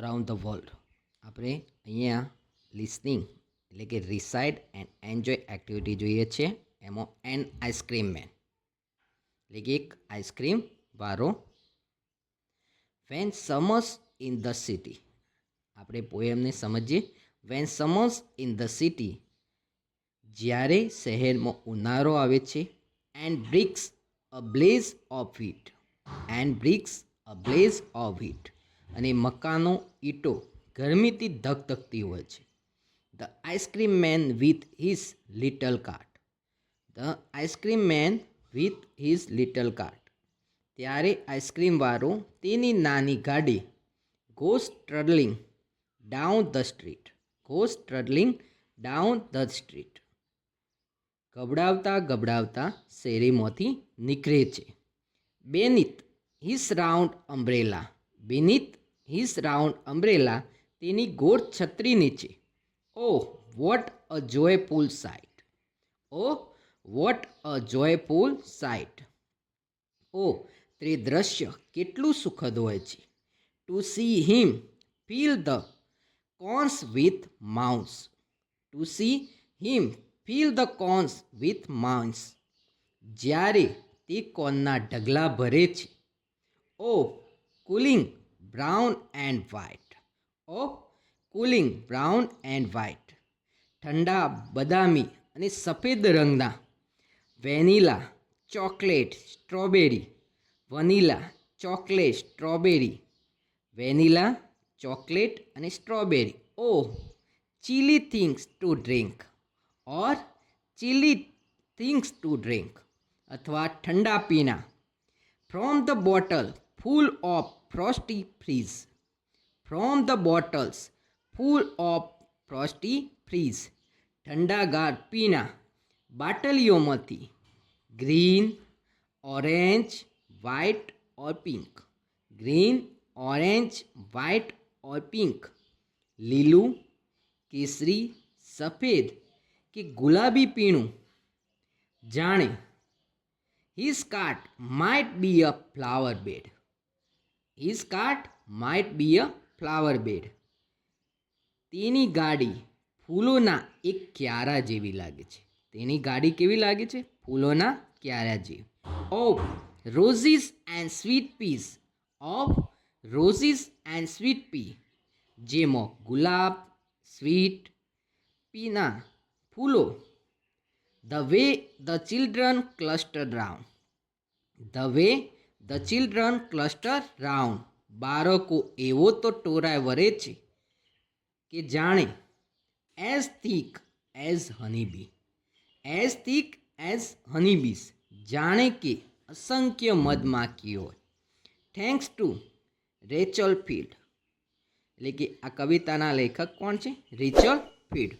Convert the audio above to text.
Around the world. આપણે અહીંયા listening એટલે કે રિસાઇડ એન્ડ એન્જોય એક્ટિવિટી જોઈએ છે. એમાં એન આઈસ્ક્રીમ મેન એટલે કે એક આઈસ્ક્રીમ વાળો. When summers in the city, આપણે પોએમને સમજીએ. When summers in the city, જ્યારે શહેરમાં ઉનાળો આવે છે. And bricks a blaze of heat, and bricks a blaze of heat, અને મકાનો ઈંટો ગરમીથી ધગધગતી હોય છે. The ice cream man with his little cart, the ice cream man with his little cart, ત્યારે આઈસ્ક્રીમવાળો તેની નાની ગાડી goes trundling down the street, goes trundling down the street, ગબડાવતા ગબડાવતા શેરીમાંથી નીકળે છે. Beneath his round umbrella, beneath his round umbrella, તેની ગોળ છત્રી નીચે. Oh what a joyful sight, oh what a joyful sight, oh તે દ્રશ્ય કેટલું સુખદ હોય છે. To see him fill the cones with mounds, to see him fill the cones with mounds, જ્યારે તે કોર્નના ઢગલા ભરે છે. Of cooling brown and white, of cooling brown and white, ઠંડા બદામી અને સફેદ રંગના. Vanilla chocolate strawberry, vanilla chocolate strawberry, vanilla chocolate અને strawberry. Oh chilly things to drink, or chilly things to drink, અથવા ઠંડા પીણા. From the bottle full of frosty fizz, from the bottles full of frosty fizz, ઠંડાગાર પીણા બાટલીઓમાંથી. Green orange white or pink, green orange white or pink, લીલું કેસરી સફેદ કે ગુલાબી પીણું. જાણે his cart might be a flower bed, his cart might be a flower bed, તેની ગાડી ફૂલોના એક ક્યારા જેવી લાગે છે. તેની ગાડી કેવી લાગે છે? ફૂલોના ક્યારા જેવી. Of roses and sweet peas, of roses and sweet pea, જેમાં ગુલાબ સ્વીટ પીના ફૂલો. The way the children cluster round, the way the children cluster round, બાળકો એવો તો ટોળાય વરે છે કે જાણે. As thick as honeybee, as thick as honeybees, જાણે કે અસંખ્ય મધમાખીઓ. થેન્ક્સ ટુ રેચલ ફીલ્ડ, એટલે કે આ કવિતાના લેખક કોણ છે? Rachel field.